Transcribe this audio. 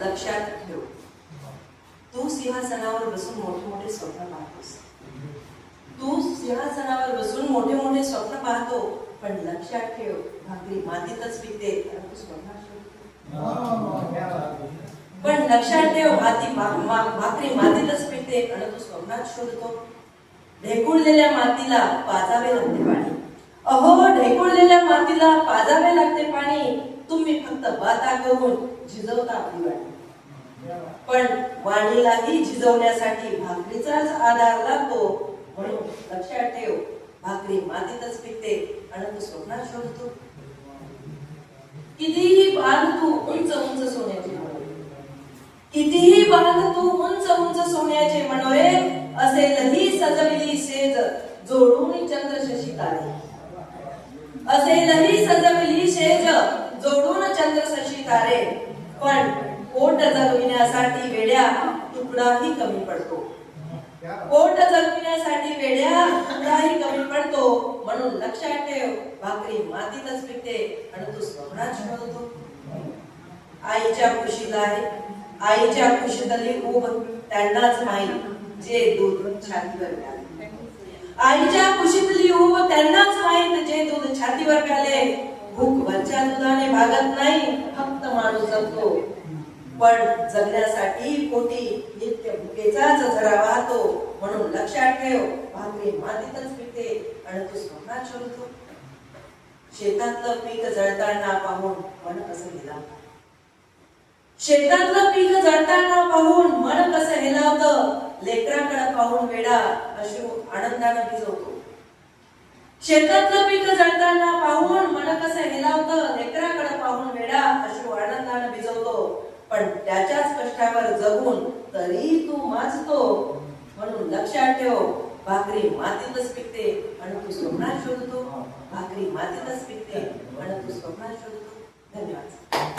लक्षात ठेव, तू सिंहासनावर बसून मोठे मोठे स्वप्न पाहतोस. तू सिंहासनावर बसून मोठे मोठे स्वप्न पाहतो, पण लक्षात ठेव भाकरी मातीतच पिकते आणि तू स्वप्नात शोधतो. पण लक्षात ठेव भाकरी मातीतच पिकते आणि तू स्वप्नात शोधतो. ढेकुळलेल्या मातीला पाजावे लागते पाणी. अहो, ढेकुळलेल्या मातीला पाजावे लागते पाणी. तुम्ही फक्त बाता करून झिजवता आपली वाणी. पण वाणीलाही झिजवण्यासाठी भाकरीचाच आधार लागतो. म्हणून लक्षात ठेव भाकरी मातीतच पिकते आणि तू स्वप्नात शोधतो. कितीही बांध तू उंच उंच सोन्याचे मनोरे, कितीही बांध तू उंच उंच सोन्याचे मनोरे, असेलही सजविली सेज जोडून चंद्र शशी तारे. असेलही सजविली सेज जोडून चंद्र शशी तारे, पण पोट जगविण्यासाठी वेड्या तुकडाही कमी पडतो. पोट जगविण्यासाठी वेड्या तुकडाही कमी पडतो. म्हणून लक्षात ठेव भाकरी मातीतच पिकते आणि तू स्वप्नात शोधतो. आईच्या कुशीला आहे, आईच्या कुशीतली ऊब त्यांनाच माहीत जे दूध छातीवर प्याले. आईच्या कुशीतली ऊब त्यांनाच माहीत जे दूध छातीवर प्याले. भूक वरच्या दुधाने भागत नाही, फक्त माणूस जगतो. पण जगण्यासाठी पोटी नित्य भुकेचाच झरा वाहतो. म्हणून लक्षात ठेव भाकरी मातीतच पिकते आणि तू स्वप्नात शोधतो. शेतातलं पीक जळताना पाहून मन कसं हेलावतं. शेतातलं पीक जळताना पाहून मन कसं हेलावतं. लेकराकडे पाहून वेडा अश्रू आनंदाने भिजवतो. शेतातलं पीक जळताना पाहून मन कसं हेलावतं. लेकराकडे पाहून वेडा अश्रू आनंदाने भिजवतो. पण त्याच्याच कष्टावर जगून तरी तू माजतो. म्हणून लक्षात ठेव भाकरी मातीतच पिकते आणि तू स्वप्नात शोधतो. भाकरी मातीतच पिकते आणि तू स्वप्नात शोधतो. धन्यवाद.